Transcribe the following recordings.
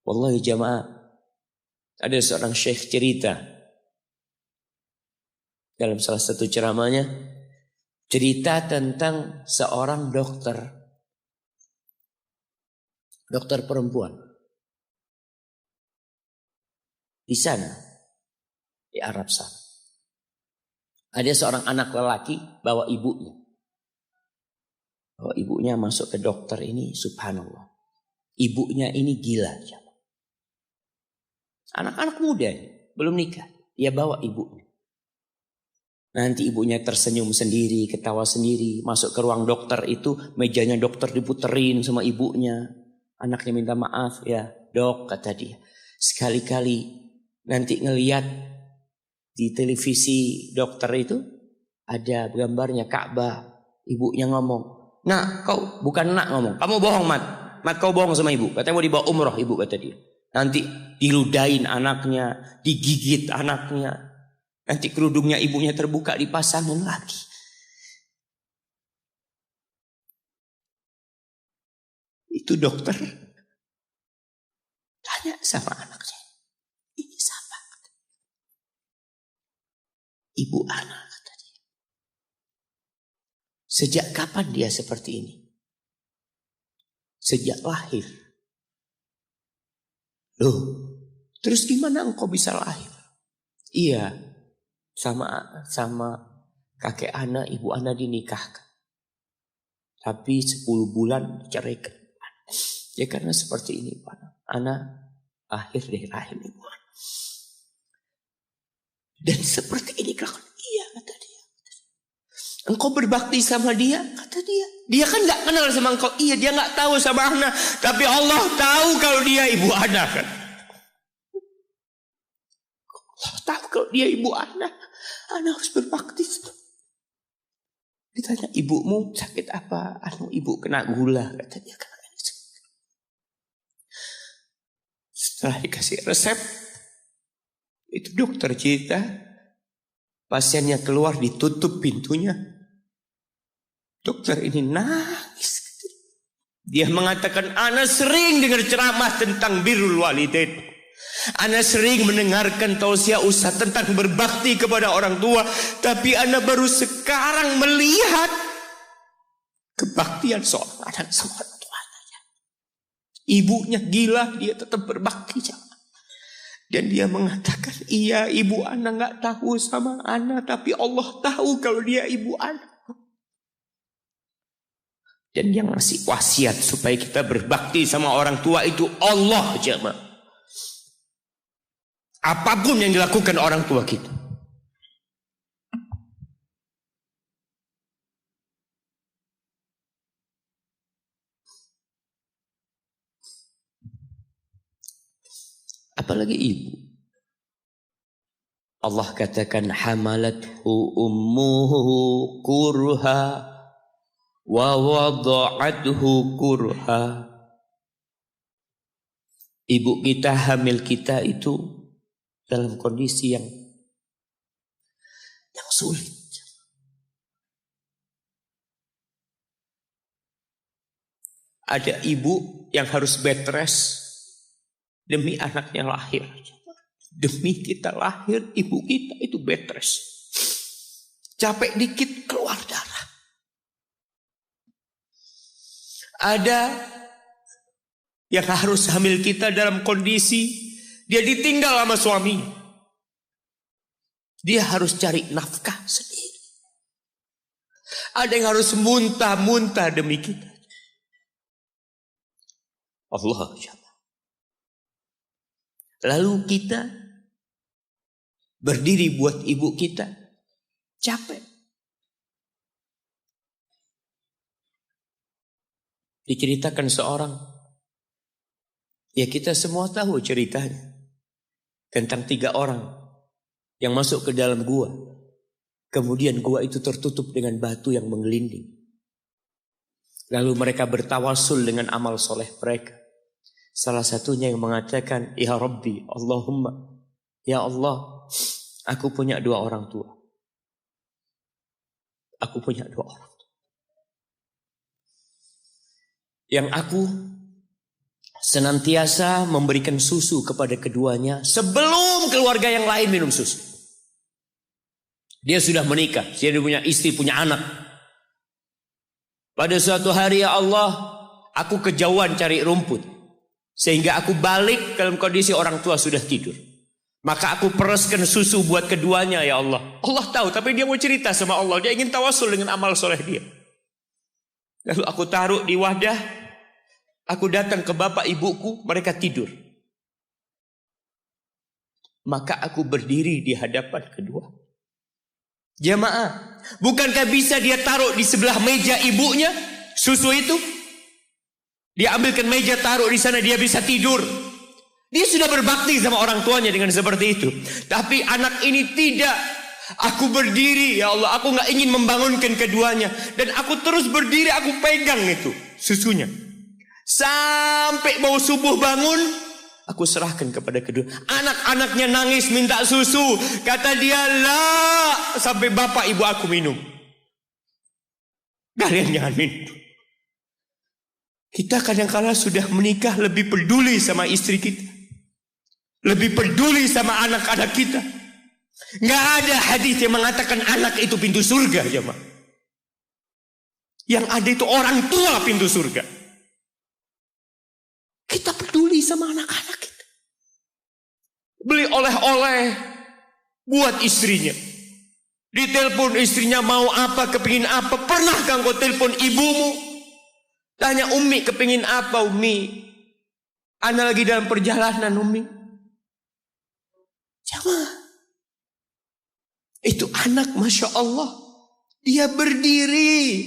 Wallahi jamaah, ada seorang syekh cerita dalam salah satu ceramahnya, cerita tentang seorang dokter perempuan di sana, di Arab sana. Ada seorang anak lelaki bawa ibunya. Bawa ibunya masuk ke dokter ini, subhanallah. Ibunya ini gila. Anak-anak muda, belum nikah. Dia bawa ibunya. Nanti ibunya tersenyum sendiri, ketawa sendiri. Masuk ke ruang dokter itu, mejanya dokter diputerin sama ibunya. Anaknya minta maaf, ya dok, kata dia. Sekali-kali nanti ngeliat di televisi dokter itu, ada gambarnya Ka'bah. Ibunya ngomong, nak kau, bukan nak ngomong, kamu bohong Mat. Mat kau bohong sama ibu. Katanya mau dibawa umroh ibu, kata dia. Nanti diludahin anaknya, digigit anaknya. Nanti kerudungnya ibunya terbuka, dipasangin lagi. Itu dokter tanya sama anaknya, ini siapa? Ibu anak, kata dia. Sejak kapan dia seperti ini? Sejak lahir. Loh, terus gimana engkau bisa lahir? Iya, sama kakek ana, ibu ana dinikahkan. Tapi 10 bulan diceraikan. Ya karena seperti ini Pak. Ana lahir dari rahim ibu ana. Dan seperti ini kan? Iya, kata dia. Engkau berbakti sama dia, kata dia. Dia kan gak kenal sama engkau. Iya, dia gak tahu sama ana. Tapi Allah tahu kalau dia ibu ana kan. Allah tahu kalau dia ibu ana. Ana harus berbakti. Ditanya, ibumu sakit apa? Ibu kena gula, kata dia. Setelah dikasih resep, itu dokter cerita, pasiennya keluar, ditutup pintunya. Dokter ini nangis. Dia mengatakan, ana sering dengar ceramah tentang birrul walidain. Ana sering mendengarkan tausiah ustaz tentang berbakti kepada orang tua. Tapi ana baru sekarang melihat kebaktian seorang anak sama orang tuanya. Ibunya gila, dia tetap berbakti. Dan dia mengatakan, iya ibu ana gak tahu sama ana, tapi Allah tahu kalau dia ibu ana. Dan yang ngasih wasiat supaya kita berbakti sama orang tua itu Allah jemaah. Apapun yang dilakukan orang tua kita. Apalagi ibu. Allah katakan hamalathu ummuhu kurha wa wada'athu kurha. Ibu kita, hamil kita itu dalam kondisi yang sulit. Ada ibu yang harus bed rest demi anaknya lahir. Demi kita lahir, ibu kita itu bed rest. Capek dikit keluar darah. Ada yang harus hamil kita dalam kondisi dia ditinggal sama suami. Dia harus cari nafkah sendiri. Ada yang harus muntah-muntah demi kita. Allah. Lalu kita berdiri buat ibu kita. Capek. Diceritakan seorang. Ya kita semua tahu ceritanya. Tentang 3 orang yang masuk ke dalam gua. Kemudian gua itu tertutup dengan batu yang menggelinding. Lalu mereka bertawasul dengan amal soleh mereka. Salah satunya yang mengatakan, ya Rabbi, Allahumma, ya Allah, aku punya 2 orang tua. Aku punya 2 orang tua. Yang aku senantiasa memberikan susu kepada keduanya sebelum keluarga yang lain minum susu. Dia sudah menikah, dia punya istri, punya anak. Pada suatu hari, ya Allah, aku kejauhan cari rumput. Sehingga aku balik dalam kondisi orang tua sudah tidur. Maka aku pereskan susu buat keduanya, ya Allah. Allah tahu, tapi dia mau cerita sama Allah. Dia ingin tawasul dengan amal soleh dia. Lalu aku taruh di wadah. Aku datang ke bapak ibuku, mereka tidur. Maka aku berdiri di hadapan kedua. Jamaah, bukankah bisa dia taruh di sebelah meja ibunya susu itu? Dia ambilkan meja, taruh di sana, dia bisa tidur. Dia sudah berbakti sama orang tuanya dengan seperti itu. Tapi anak ini tidak. Aku berdiri, ya Allah, aku gak ingin membangunkan keduanya. Dan aku terus berdiri, aku pegang itu susunya. Sampai mau subuh bangun, aku serahkan kepada kedua. Anak-anaknya nangis minta susu. Kata dia, lah, sampai bapak ibu aku minum. Kalian jangan minum. Kita kadang-kala sudah menikah lebih peduli sama istri kita. Lebih peduli sama anak-anak kita. Nggak ada hadis yang mengatakan anak itu pintu surga, jemaah. Yang ada itu orang tua pintu surga. Kita peduli sama anak-anak kita. Beli oleh-oleh buat istrinya. Ditelepon istrinya mau apa, kepingin apa. Pernahkah engkau telepon ibumu? Tanya, Umi kepingin apa, Umi? Ana lagi dalam perjalanan, Umi. Jamaah, itu anak, Masya Allah, dia berdiri.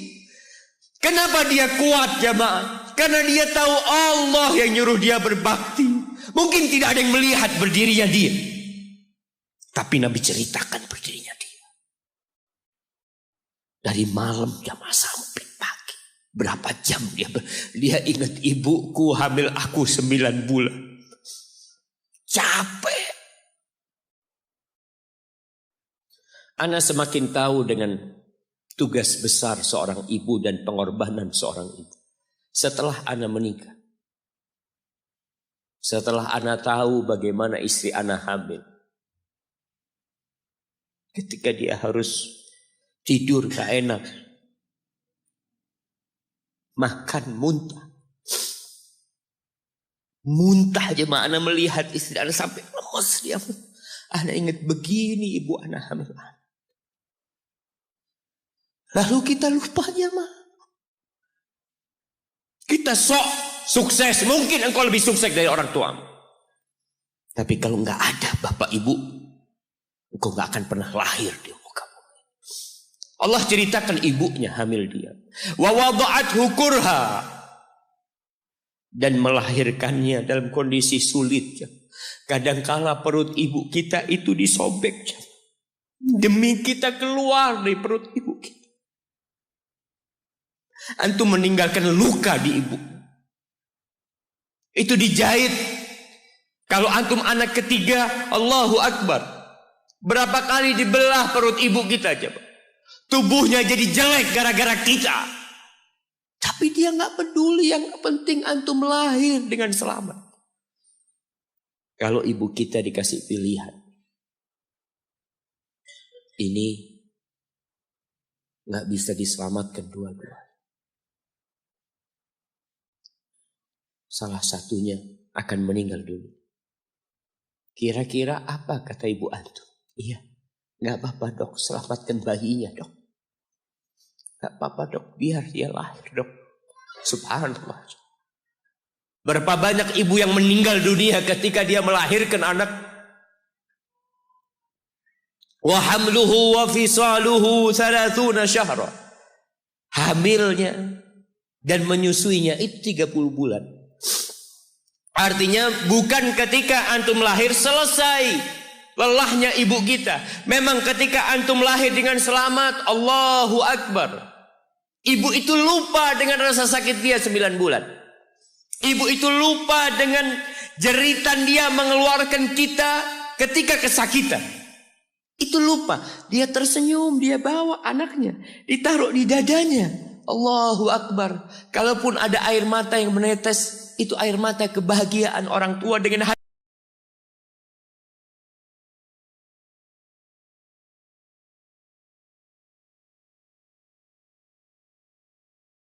Kenapa dia kuat, jamaah? Karena dia tahu Allah yang nyuruh dia berbakti. Mungkin tidak ada yang melihat berdirinya dia, tapi Nabi ceritakan berdirinya dia. Dari malam jamaah sampai pagi. Berapa jam dia ingat, ibuku hamil aku 9 bulan. Capek. Ana semakin tahu dengan tugas besar seorang ibu dan pengorbanan seorang ibu. Setelah Ana menikah. Setelah Ana tahu bagaimana istri Ana hamil. Ketika dia harus tidur gak enak. Makan muntah. Muntah aja Ana melihat istri Ana sampai lemas dia. Ana ingat begini ibu Ana hamil. Lalu kita lupa jemaah. Kita sok sukses. Mungkin engkau lebih sukses dari orang tua. Tapi kalau enggak ada bapak ibu, engkau enggak akan pernah lahir di muka bumi. Allah ceritakan ibunya hamil dia. Wa wada'athu kurha. Dan melahirkannya dalam kondisi sulit. Kadangkala perut ibu kita itu disobek. Demi kita keluar dari perut ibu kita. Antum meninggalkan luka di ibu. Itu dijahit. Kalau antum anak ketiga, Allahu Akbar. Berapa kali dibelah perut ibu kita coba. Tubuhnya jadi jelek gara-gara kita. Tapi dia gak peduli, yang penting antum lahir dengan selamat. Kalau ibu kita dikasih pilihan. Ini gak bisa diselamatkan dua-dua. Salah satunya akan meninggal dulu. Kira-kira apa kata ibu antum? Iya, gak apa-apa dok, selamatkan bayinya dok. Gak apa-apa dok, biar dia lahir dok. Subhanallah. Berapa banyak ibu yang meninggal dunia ketika dia melahirkan anak. Wa hamluhu wa fisaluhu 30 syahra. Hamilnya dan menyusuinya itu 30 bulan. Artinya bukan ketika antum lahir selesai lelahnya ibu kita. Memang ketika antum lahir dengan selamat, Allahu Akbar. Ibu itu lupa dengan rasa sakit dia 9 bulan. Ibu itu lupa dengan jeritan dia mengeluarkan kita ketika kesakitan. Itu lupa. Dia tersenyum, dia bawa anaknya, ditaruh di dadanya. Allahu Akbar. Kalaupun ada air mata yang menetes, itu air mata kebahagiaan orang tua dengan